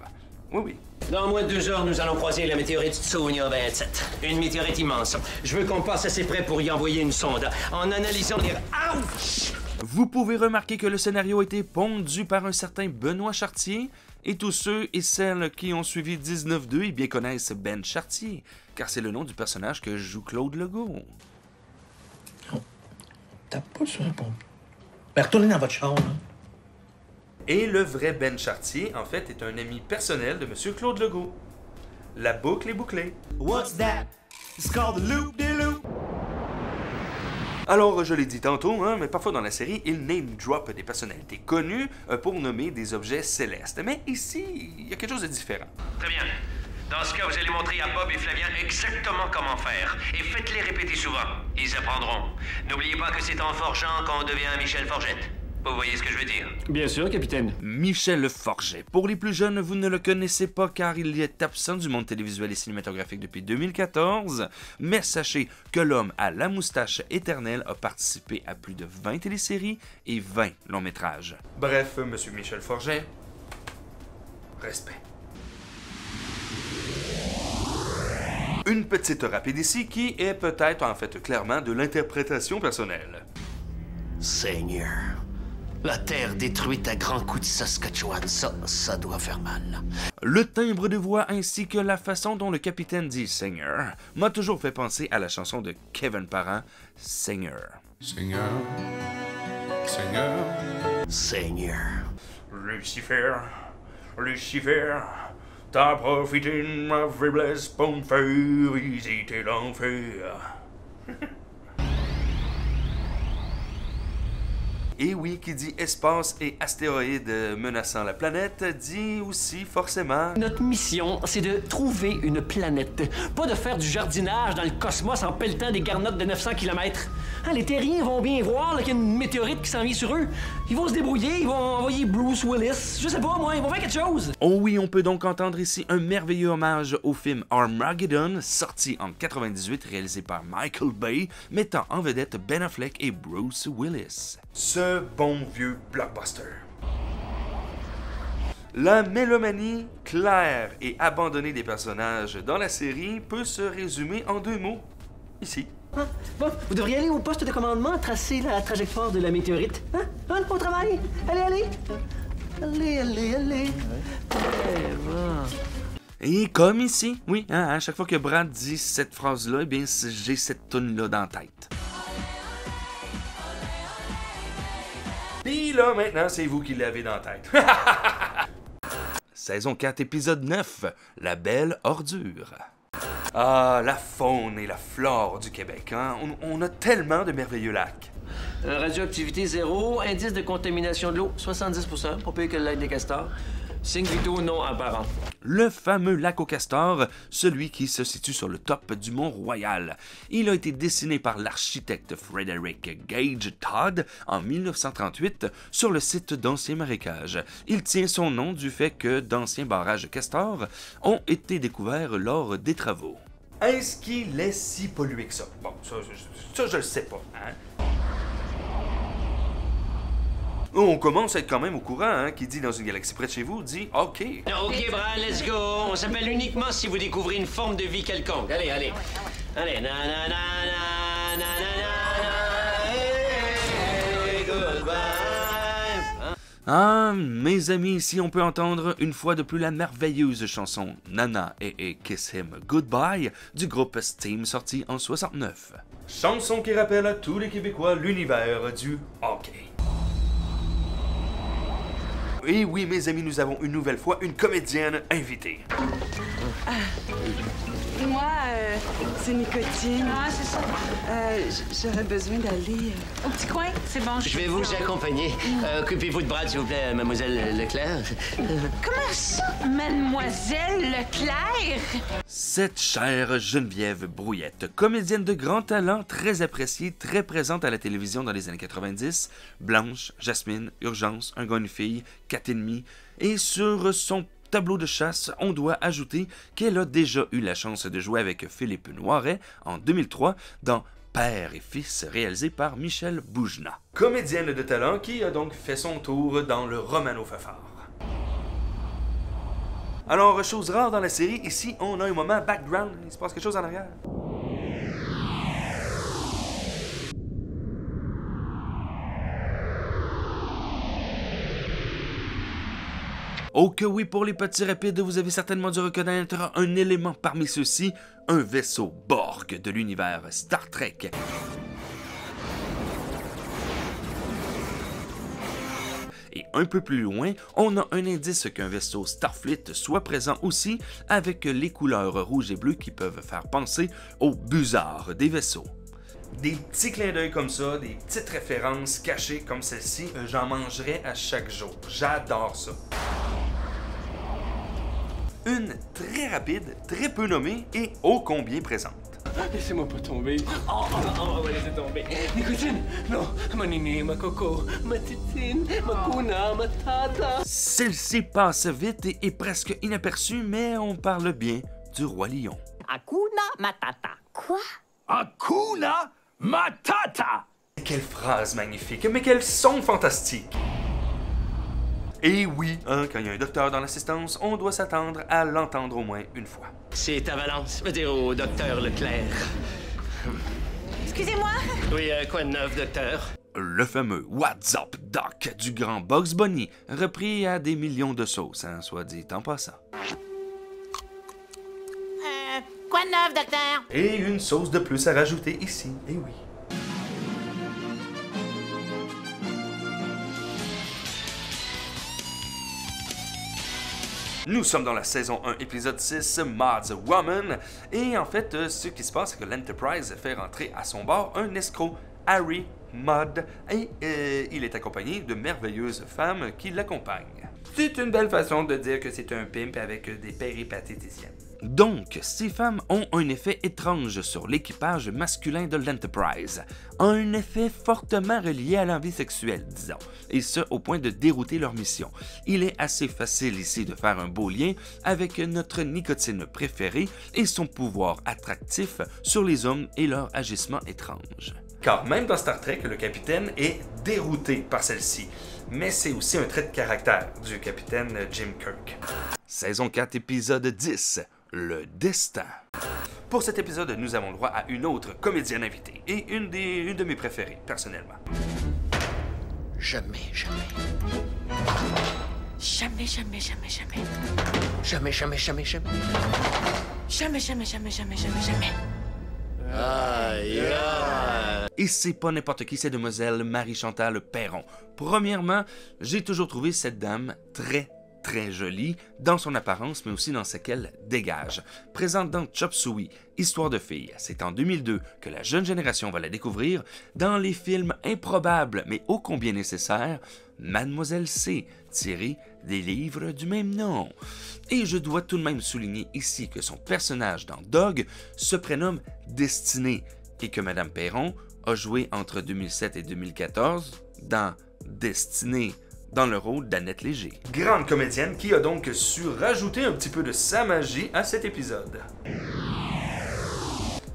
Oui. Dans moins de 2 heures, nous allons croiser la météorite Tsunya 27. Une météorite immense. Je veux qu'on passe assez près pour y envoyer une sonde. En analysant les... Ouch! Vous pouvez remarquer que le scénario a été pondu par un certain Benoît Chartier, et tous ceux et celles qui ont suivi 19-2 eh bien connaissent Ben Chartier, car c'est le nom du personnage que joue Claude Legault. T'as pas sur un pont. Ben, retournez dans votre chambre. Et le vrai Ben Chartier, en fait, est un ami personnel de M. Claude Legault. La boucle est bouclée. What's that? It's called the loop-de-loop. Alors, je l'ai dit tantôt, hein, mais parfois dans la série, il name drop des personnalités connues pour nommer des objets célestes. Mais ici, il y a quelque chose de différent. Très bien. Dans ce cas, vous allez montrer à Bob et Flavien exactement comment faire. Et faites-les répéter souvent. Ils apprendront. N'oubliez pas que c'est en forgeant qu'on devient Michel Forgette. Vous voyez ce que je veux dire? Bien sûr, capitaine. Michel Forget. Pour les plus jeunes, vous ne le connaissez pas car il est absent du monde télévisuel et cinématographique depuis 2014, mais sachez que l'homme à la moustache éternelle a participé à plus de 20 téléséries et 20 longs métrages. Bref, monsieur Michel Forget, respect. Une petite rapide ici qui est peut-être en fait clairement de l'interprétation personnelle. Seigneur, la terre détruite à grands coups de Saskatchewan, ça doit faire mal. Le timbre de voix ainsi que la façon dont le capitaine dit Seigneur m'a toujours fait penser à la chanson de Kevin Parent, Seigneur. Seigneur, Seigneur, Seigneur. Lucifer, Lucifer, t'as profité de ma faiblesse pour me faire visiter l'enfer. Et oui, qui dit espace et astéroïdes menaçant la planète, dit aussi forcément... Notre mission, c'est de trouver une planète. Pas de faire du jardinage dans le cosmos en pelletant des garnottes de 900 km. Hein, les terriens vont bien voir qu'il y a une météorite qui s'en vient sur eux. Ils vont se débrouiller, ils vont envoyer Bruce Willis. Je sais pas, moi, ils vont faire quelque chose. Oh oui, on peut donc entendre ici un merveilleux hommage au film Armageddon, sorti en 98, réalisé par Michael Bay, mettant en vedette Ben Affleck et Bruce Willis. Ce bon vieux blockbuster. La mélomanie claire et abandonnée des personnages dans la série peut se résumer en 2 mots. Ici. Hein? Bon, vous devriez aller au poste de commandement tracer la trajectoire de la météorite. Hein? Hein? Au travail. Allez, allez. Allez, allez, allez. Ouais, bon. Et comme ici, oui, hein, à chaque fois que Brad dit cette phrase-là, eh bien, j'ai cette toune-là dans la tête. Pis là, maintenant, c'est vous qui l'avez dans la tête. Saison 4, épisode 9, La belle ordure. Ah, la faune et la flore du Québec, hein? On a tellement de merveilleux lacs. Radioactivité 0, indice de contamination de l'eau 70%, pas pire que l'aide des castors. Signes vitaux non apparents. Le fameux lac aux castors, celui qui se situe sur le top du Mont-Royal. Il a été dessiné par l'architecte Frederick Gage Todd en 1938 sur le site d'Anciens Marécages. Il tient son nom du fait que d'anciens barrages de castors ont été découverts lors des travaux. Est-ce qu'il est si pollué que ça? Bon, ça je le sais pas, hein? On commence à être quand même au courant, hein, qui dit dans une galaxie près de chez vous, dit OK. OK, Brad, let's go. On s'appelle uniquement si vous découvrez une forme de vie quelconque. Allez, allez. Allez, na na na na na na na, hey, goodbye. Ah, mes amis, ici on peut entendre une fois de plus la merveilleuse chanson Nana et Kiss Him Goodbye du groupe Steam sorti en 69. Chanson qui rappelle à tous les Québécois l'univers du hockey. Et oui, mes amis, nous avons une nouvelle fois une comédienne invitée. Moi, c'est Nicotine. Ah, c'est ça. J'aurais besoin d'aller... Au petit coin, c'est bon. Je vais vous accompagner. Occupez-vous de Brad, s'il vous plaît, mademoiselle Leclerc. Comment ça, mademoiselle Leclerc? Cette chère Geneviève Brouillette, comédienne de grand talent, très appréciée, très présente à la télévision dans les années 90, Blanche, Jasmine, Urgence, Un gars, une fille, 4,5, et sur son tableau de chasse, on doit ajouter qu'elle a déjà eu la chance de jouer avec Philippe Noiret en 2003 dans Père et fils, réalisé par Michel Boujna. Comédienne de talent qui a donc fait son tour dans le Romano Fafard. Alors, chose rare dans la série, ici on a un moment background, il se passe quelque chose en arrière. Oh que oui, pour les petits rapides, vous avez certainement dû reconnaître un élément parmi ceux-ci, un vaisseau Borg de l'univers Star Trek. Et un peu plus loin, on a un indice qu'un vaisseau Starfleet soit présent aussi, avec les couleurs rouge et bleu qui peuvent faire penser aux busards des vaisseaux. Des petits clins d'œil comme ça, des petites références cachées comme celle-ci, j'en mangerai à chaque jour. J'adore ça. Une très rapide, très peu nommée et ô combien présente. Laissez-moi pas tomber. On va laisser tomber. Nicotine! Non! Ma nini, ma coco, ma titine, ma kuna, ma tata. Celle-ci passe vite et est presque inaperçue, mais on parle bien du Roi Lion. Hakuna Matata. Quoi? Hakuna Matata! Quelle phrase magnifique, mais quel son fantastique! Et oui, quand il y a un docteur dans l'assistance, on doit s'attendre à l'entendre au moins une fois. C'est ta Valence, veux dire au docteur Leclerc. Excusez-moi? Oui, quoi de neuf, docteur? Le fameux What's Up Doc du grand Bugs Bunny, repris à des millions de sauces, hein, soit dit en passant. Quoi de neuf, docteur? Et une sauce de plus à rajouter ici, et oui. Nous sommes dans la saison 1, épisode 6, Maud's Woman, et en fait, ce qui se passe, c'est que l'Enterprise fait rentrer à son bord un escroc, Harry Mudd, et il est accompagné de merveilleuses femmes qui l'accompagnent. C'est une belle façon de dire que c'est un pimp avec des péripatéticiennes. Donc, ces femmes ont un effet étrange sur l'équipage masculin de l'Enterprise. Un effet fortement relié à l'envie sexuelle, disons, et ce au point de dérouter leur mission. Il est assez facile ici de faire un beau lien avec notre nicotine préférée et son pouvoir attractif sur les hommes et leur agissement étrange. Car même dans Star Trek, le capitaine est dérouté par celle-ci. Mais c'est aussi un trait de caractère du capitaine Jim Kirk. Saison 4, épisode 10. Le destin. Pour cet épisode, nous avons le droit à une autre comédienne invitée et une de mes préférées, personnellement. Jamais. Jamais. Jamais. Aïe, aïe. Et c'est pas n'importe qui, c'est demoiselle Marie-Chantal Perron. Premièrement, j'ai toujours trouvé cette dame très jolie dans son apparence, mais aussi dans ce qu'elle dégage. Présente dans Chop Suey, Histoire de fille, c'est en 2002 que la jeune génération va la découvrir dans les films improbables, mais ô combien nécessaires, Mademoiselle C, tiré des livres du même nom. Et je dois tout de même souligner ici que son personnage dans Dog se prénomme Destinée, et que Madame Perron a joué entre 2007 et 2014 dans Destinée, dans le rôle d'Annette Léger. Grande comédienne qui a donc su rajouter un petit peu de sa magie à cet épisode.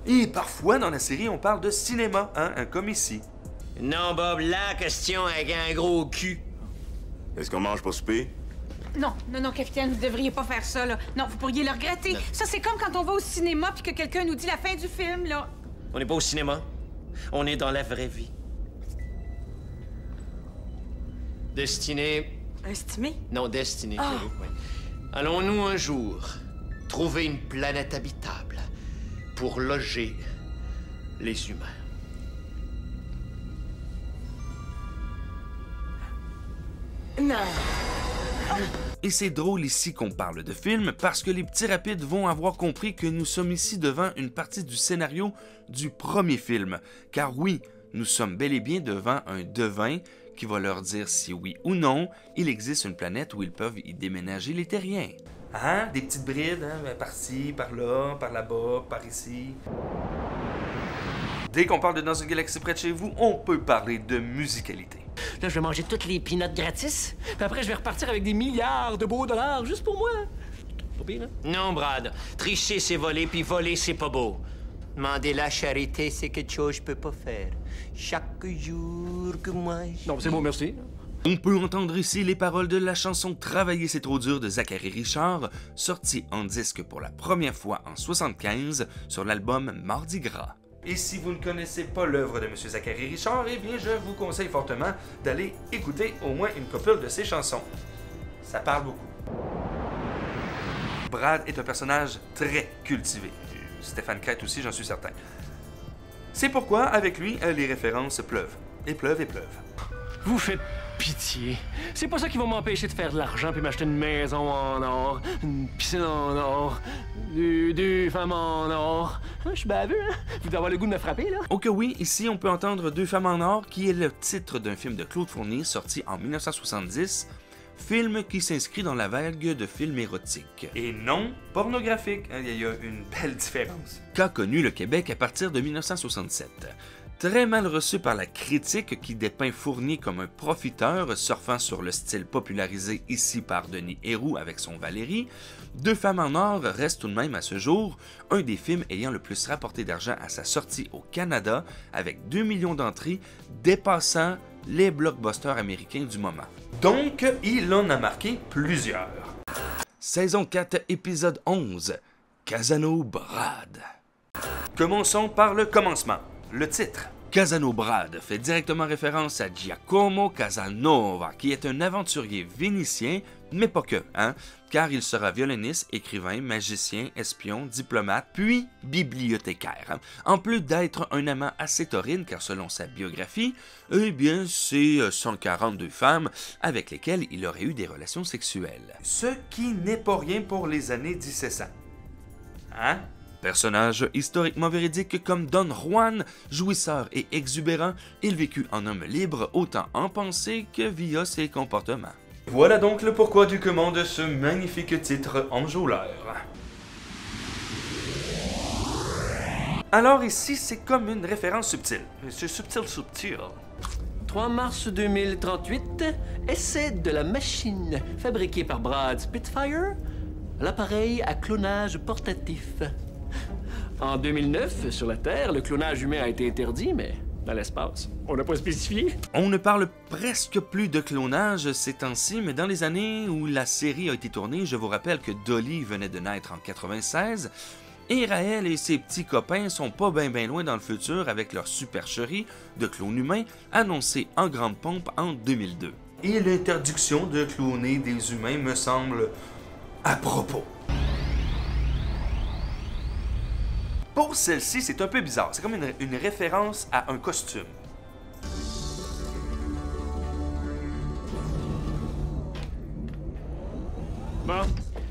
Et parfois dans la série on parle de cinéma, hein, comme ici. Non Bob, la question avec un gros cul. Est-ce qu'on mange pour souper? Non, capitaine, vous devriez pas faire ça, là. Non, vous pourriez le regretter. Non. Ça, c'est comme quand on va au cinéma puis que quelqu'un nous dit la fin du film, là. On n'est pas au cinéma. On est dans la vraie vie. Destinée... Estimée? Non, destinée. Oh. Oui. Allons-nous un jour trouver une planète habitable pour loger les humains? Non. Et c'est drôle ici qu'on parle de film parce que les petits rapides vont avoir compris que nous sommes ici devant une partie du scénario du premier film. Car oui, nous sommes bel et bien devant un devin qui va leur dire si oui ou non, il existe une planète où ils peuvent y déménager les terriens. Hein? Des petites brides, hein? Par-ci, par-là, par là-bas, par ici. Dès qu'on parle de Dans une galaxie près de chez vous, on peut parler de musicalité. Là, je vais manger toutes les peanuts gratis, puis après, je vais repartir avec des milliards de beaux dollars juste pour moi. Pas pire, hein? Non, Brad. Tricher, c'est voler, puis voler, c'est pas beau. Demander la charité, c'est quelque chose que je peux pas faire. Chaque jour que moi... Non, c'est bon, merci. On peut entendre ici les paroles de la chanson « Travailler c'est trop dur » de Zachary Richard, sortie en disque pour la première fois en 1975 sur l'album Mardi Gras. Et si vous ne connaissez pas l'œuvre de M. Zachary Richard, eh bien je vous conseille fortement d'aller écouter au moins une couple de ses chansons. Ça parle beaucoup. Brad est un personnage très cultivé. Stéphane Crête aussi, j'en suis certain. C'est pourquoi, avec lui, les références pleuvent. Et pleuvent et pleuvent. Vous faites pitié. C'est pas ça qui va m'empêcher de faire de l'argent puis m'acheter une maison en or, une piscine en or, deux femmes en or. Hein, je suis baveux, hein? Vous devez avoir le goût de me frapper, là? Ok oui, ici on peut entendre Deux femmes en or, qui est le titre d'un film de Claude Fournier sorti en 1970, film qui s'inscrit dans la vague de films érotiques. Et non pornographique, il y a une belle différence. Qu'a connu le Québec à partir de 1967. Très mal reçu par la critique qui dépeint Fournier comme un profiteur surfant sur le style popularisé ici par Denis Héroux avec son Valérie, Deux femmes en or reste tout de même à ce jour un des films ayant le plus rapporté d'argent à sa sortie au Canada avec 2 millions d'entrées dépassant les blockbusters américains du moment. Donc, il en a marqué plusieurs. Saison 4, épisode 11, Casano Brad. Commençons par le commencement. Le titre. Casano Brad fait directement référence à Giacomo Casanova, qui est un aventurier vénitien, mais pas que, hein, car il sera violoniste, écrivain, magicien, espion, diplomate, puis bibliothécaire. Hein. En plus d'être un amant assez taurine, car selon sa biographie, eh bien, c'est 142 femmes avec lesquelles il aurait eu des relations sexuelles. Ce qui n'est pas rien pour les années 1700. Hein? Personnage historiquement véridique comme Don Juan, jouisseur et exubérant, il vécut en homme libre autant en pensée que via ses comportements. Voilà donc le pourquoi du comment de ce magnifique titre enjôleur. Alors ici, c'est comme une référence subtile. C'est subtil. 3 mars 2038, essai de la machine fabriquée par Brad Spitfire, l'appareil à clonage portatif. En 2009, sur la Terre, le clonage humain a été interdit, mais dans l'espace, on n'a pas spécifié. On ne parle presque plus de clonage ces temps-ci, mais dans les années où la série a été tournée, je vous rappelle que Dolly venait de naître en 96, et Raël et ses petits copains sont pas bien loin dans le futur avec leur supercherie de clones humains annoncée en grande pompe en 2002. Et l'interdiction de cloner des humains me semble à propos. Pour celle-ci, c'est un peu bizarre. C'est comme une référence à un costume. Bon,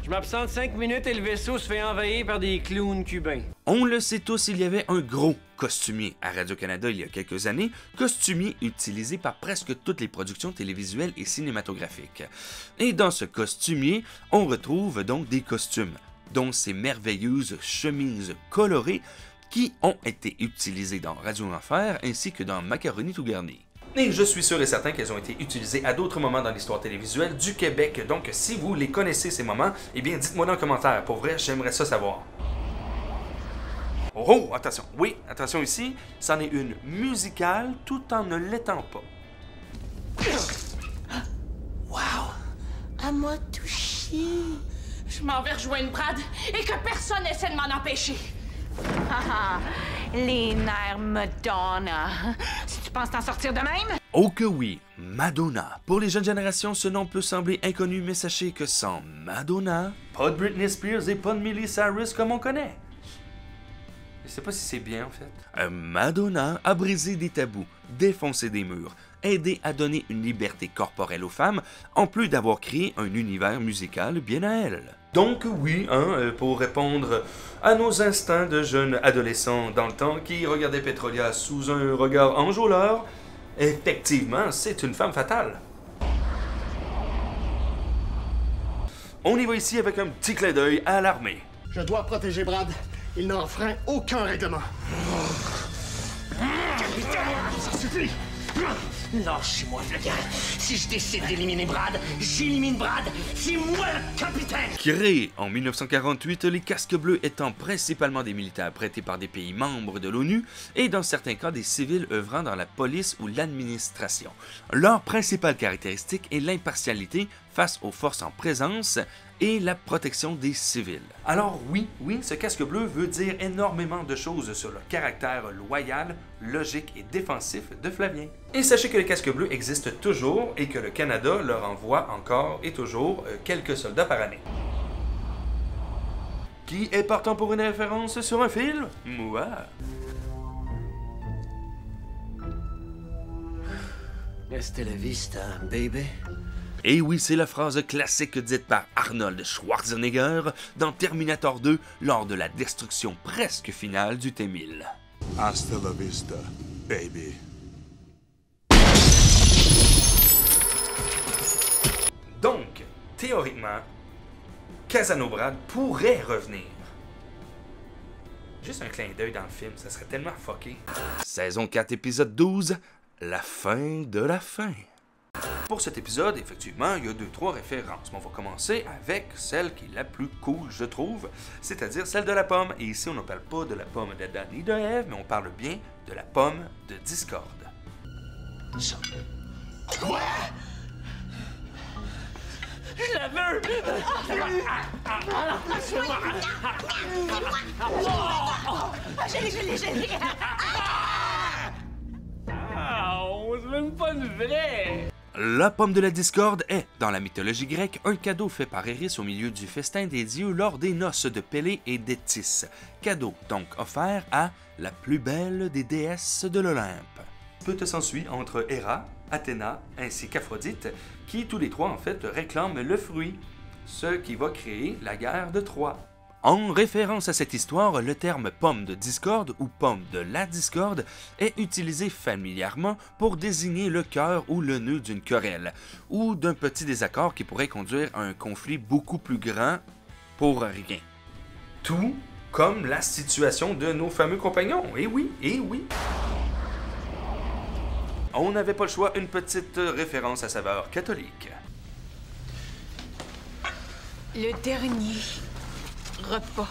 je m'absente 5 minutes et le vaisseau se fait envahir par des clowns cubains. On le sait tous, il y avait un gros costumier à Radio-Canada il y a quelques années, costumier utilisé par presque toutes les productions télévisuelles et cinématographiques. Et dans ce costumier, on retrouve donc des costumes, dont ces merveilleuses chemises colorées qui ont été utilisées dans Radio Enfer ainsi que dans Macaroni tout garni. Et je suis sûr et certain qu'elles ont été utilisées à d'autres moments dans l'histoire télévisuelle du Québec, donc si vous les connaissez ces moments, eh bien dites-moi dans les commentaires, pour vrai j'aimerais ça savoir. Oh, attention, oui, attention ici, c'en est une musicale tout en ne l'étant pas. Wow! À moi toucher! Je m'en vais rejoindre Brad et que personne n'essaie de m'en empêcher. Ah, les nerfs Madonna. Si tu penses t'en sortir de même? Oh que oui, Madonna. Pour les jeunes générations, ce nom peut sembler inconnu, mais sachez que sans Madonna, pas de Britney Spears et pas de Miley Cyrus comme on connaît. Je sais pas si c'est bien en fait. Madonna a brisé des tabous, défoncé des murs, aidé à donner une liberté corporelle aux femmes, en plus d'avoir créé un univers musical bien à elle. Donc oui, pour répondre à nos instincts de jeunes adolescents dans le temps qui regardaient Petrolia sous un regard enjôleur, effectivement, c'est une femme fatale. On y va ici avec un petit clin d'œil à l'armée. Je dois protéger Brad. Il n'a enfreint aucun règlement. Capitaine, ça suffit! Lâchez-moi, le gars. Si je décide d'éliminer Brad, j'élimine Brad. C'est moi le capitaine! Créés en 1948, les casques bleus étant principalement des militaires prêtés par des pays membres de l'ONU et dans certains cas des civils œuvrant dans la police ou l'administration. Leur principale caractéristique est l'impartialité face aux forces en présence et la protection des civils. Alors oui, ce casque bleu veut dire énormément de choses sur le caractère loyal, logique et défensif de Flavien. Et sachez que le casque bleu existe toujours et que le Canada leur envoie encore et toujours quelques soldats par année. Qui est partant pour une référence sur un film? Moi. Hasta la vista, baby. Et oui, c'est la phrase classique dite par Arnold Schwarzenegger dans Terminator 2 lors de la destruction presque finale du T-1000. Hasta la vista, baby. Donc, théoriquement, Casano Brad pourrait revenir. Juste un clin d'œil dans le film, ça serait tellement fucké. Saison 4, épisode 12, la fin de la fin. Pour cet épisode, effectivement, il y a 2-3 références. Mais on va commencer avec celle qui est la plus cool, je trouve, c'est-à-dire celle de la pomme. Et ici, on ne parle pas de la pomme d'Adam ni de Ève, mais on parle bien de la pomme de Discord. Quoi? Je la veux! Je l'ai! C'est même pas une vraie! La pomme de la discorde est, dans la mythologie grecque, un cadeau fait par Eris au milieu du festin des dieux lors des noces de Pélée et d'Étis. Cadeau donc offert à la plus belle des déesses de l'Olympe. Peu s'ensuit entre Héra, Athéna ainsi qu'Aphrodite, qui tous les trois en fait réclament le fruit, ce qui va créer la guerre de Troie. En référence à cette histoire, le terme pomme de discorde ou pomme de la discorde est utilisé familièrement pour désigner le cœur ou le nœud d'une querelle, ou d'un petit désaccord qui pourrait conduire à un conflit beaucoup plus grand pour rien. Tout comme la situation de nos fameux compagnons, eh oui, eh oui. On n'avait pas le choix, une petite référence à saveur catholique. Le dernier repas.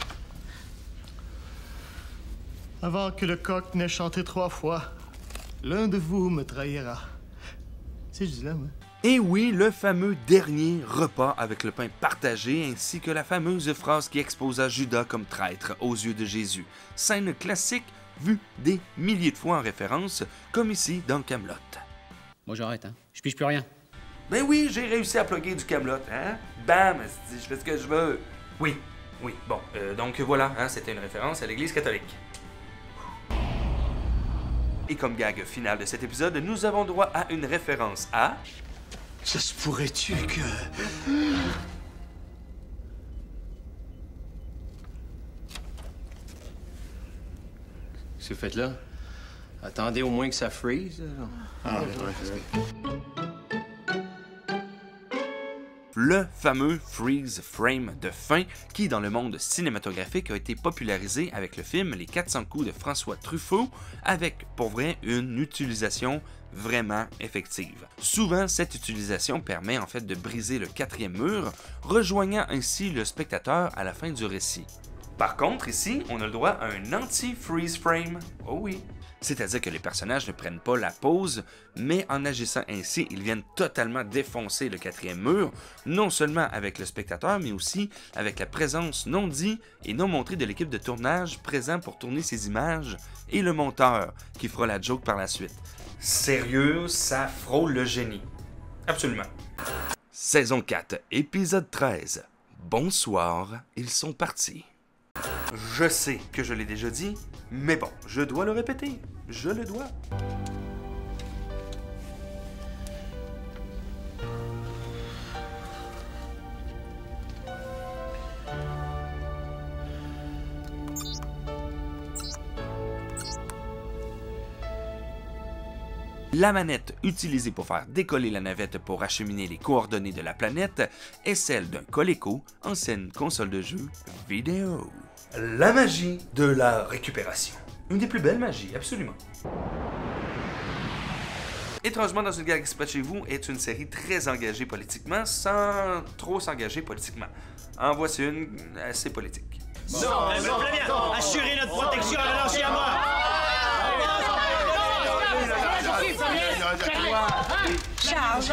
Avant que le coq n'ait chanté 3 fois, l'un de vous me trahira. C'est juste là, moi. Et oui, le fameux dernier repas avec le pain partagé, ainsi que la fameuse phrase qui exposa Judas comme traître aux yeux de Jésus. Scène classique vue des milliers de fois en référence, comme ici dans Camelot. Moi j'arrête, hein. Je pige plus rien. Ben oui, j'ai réussi à plugger du Camelot, hein? Bam! Je fais ce que je veux. Oui, bon, donc voilà, hein, c'était une référence à l'Église catholique. Et comme gag final de cet épisode, nous avons droit à une référence à... Ça se pourrait-tu que... Qu'est-ce que vous faites là? Attendez au moins que ça freeze. Le fameux freeze frame de fin qui, dans le monde cinématographique, a été popularisé avec le film Les 400 coups de François Truffaut, avec, pour vrai, une utilisation vraiment effective. Souvent, cette utilisation permet en fait de briser le 4e mur, rejoignant ainsi le spectateur à la fin du récit. Par contre, ici, on a le droit à un anti-freeze frame. Oh oui! C'est-à-dire que les personnages ne prennent pas la pause, mais en agissant ainsi, ils viennent totalement défoncer le 4e mur, non seulement avec le spectateur, mais aussi avec la présence non dit et non montrée de l'équipe de tournage présent pour tourner ces images, et le monteur, qui fera la joke par la suite. Sérieux, ça frôle le génie. Absolument. Saison 4, épisode 13. Bonsoir, ils sont partis. Je sais que je l'ai déjà dit, mais bon, je dois le répéter. Je le dois. La manette utilisée pour faire décoller la navette pour acheminer les coordonnées de la planète est celle d'un Coleco, ancienne console de jeu vidéo. La magie de la récupération. Une des plus belles magies, absolument. Étrangement, dans une galaxie qui se près de chez vous est une série très engagée politiquement, sans trop s'engager politiquement. En voici une assez politique. Non, bien. Assurez notre protection à Valenci à moi. Charles,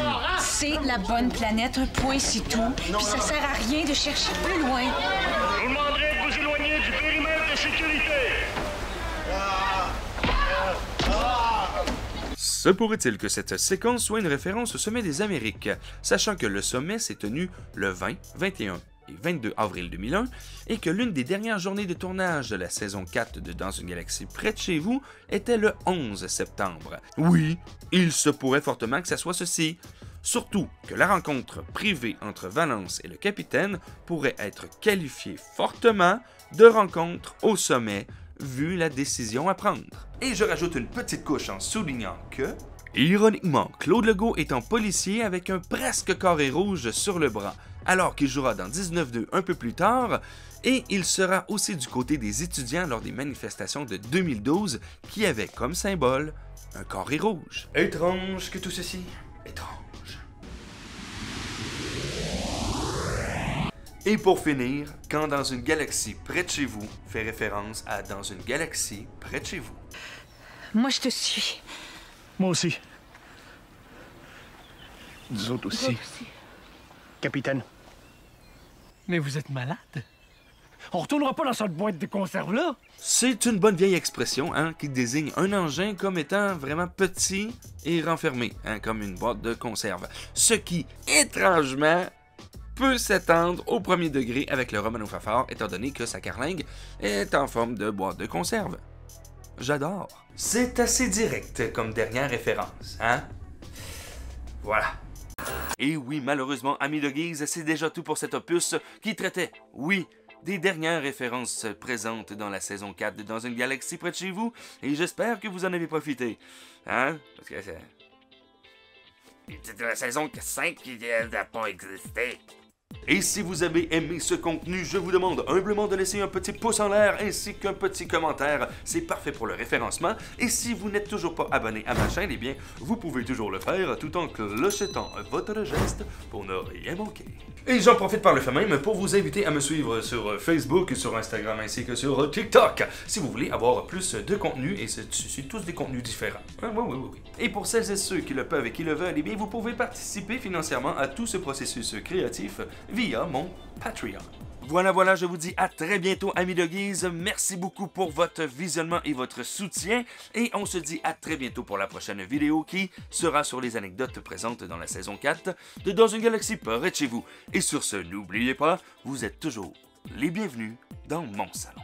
c'est la bonne planète, un point c'est tout. Puis ça sert à rien de chercher plus loin. Je vous demanderai de vous éloigner du périmètre de sécurité. Se pourrait-il que cette séquence soit une référence au sommet des Amériques, sachant que le sommet s'est tenu le 20, 21 et le 22 avril 2001 et que l'une des dernières journées de tournage de la saison 4 de Dans une galaxie près de chez vous était le 11 septembre. Oui, il se pourrait fortement que ça soit ceci. Surtout que la rencontre privée entre Valance et le capitaine pourrait être qualifiée fortement de rencontre au sommet, vu la décision à prendre. Et je rajoute une petite couche en soulignant que, ironiquement, Claude Legault étant policier avec un presque carré rouge sur le bras, alors qu'il jouera dans 19-2 un peu plus tard, et il sera aussi du côté des étudiants lors des manifestations de 2012 qui avaient comme symbole un carré rouge. Étrange que tout ceci. Étrange. Et pour finir, quand Dans une galaxie près de chez vous fait référence à Dans une galaxie près de chez vous. Moi, je te suis. Moi aussi. Nous autres aussi. Capitaine. Mais vous êtes malade? On retournera pas dans cette boîte de conserve-là? C'est une bonne vieille expression qui désigne un engin comme étant vraiment petit et renfermé, comme une boîte de conserve. Ce qui, étrangement, peut s'étendre au premier degré avec le Romano-Fafard, étant donné que sa carlingue est en forme de boîte de conserve. J'adore. C'est assez direct comme dernière référence, Voilà. Et oui, malheureusement, amis de Geeks, c'est déjà tout pour cet opus qui traitait, oui, des dernières références présentes dans la saison 4 de Dans une galaxie près de chez vous, et j'espère que vous en avez profité. Parce que c'est la saison 5 qui n'a pas existé. Et si vous avez aimé ce contenu, je vous demande humblement de laisser un petit pouce en l'air ainsi qu'un petit commentaire. C'est parfait pour le référencement. Et si vous n'êtes toujours pas abonné à ma chaîne, eh bien, vous pouvez toujours le faire tout en clochetant votre geste pour ne rien manquer. Et j'en profite par le fait même pour vous inviter à me suivre sur Facebook, sur Instagram ainsi que sur TikTok, si vous voulez avoir plus de contenu, et c'est tous des contenus différents. Oui. Et pour celles et ceux qui le peuvent et qui le veulent, eh bien, vous pouvez participer financièrement à tout ce processus créatif via mon Patreon. Voilà, je vous dis à très bientôt, amis de Geeks. Merci beaucoup pour votre visionnement et votre soutien. Et on se dit à très bientôt pour la prochaine vidéo qui sera sur les anecdotes présentes dans la saison 4 de Dans une galaxie près de chez vous. Et sur ce, n'oubliez pas, vous êtes toujours les bienvenus dans mon salon.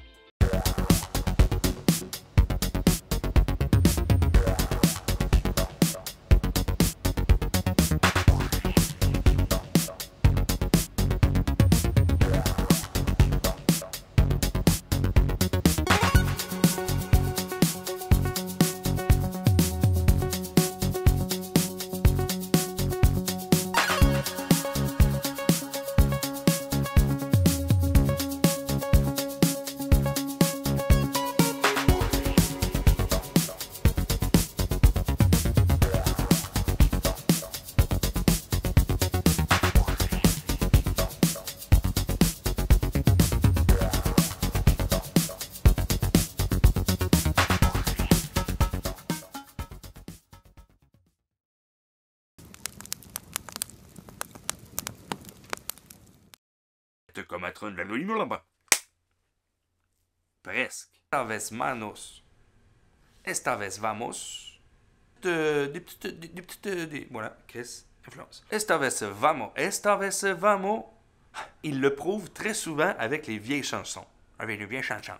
Comme un train de la nuit là-bas. Presque. Esta vez manos. Esta vez vamos. Voilà, Chris, influence. Esta vez vamos. Esta vez vamos. Il le prouve très souvent avec les vieilles chansons. Avec les vieilles chansons.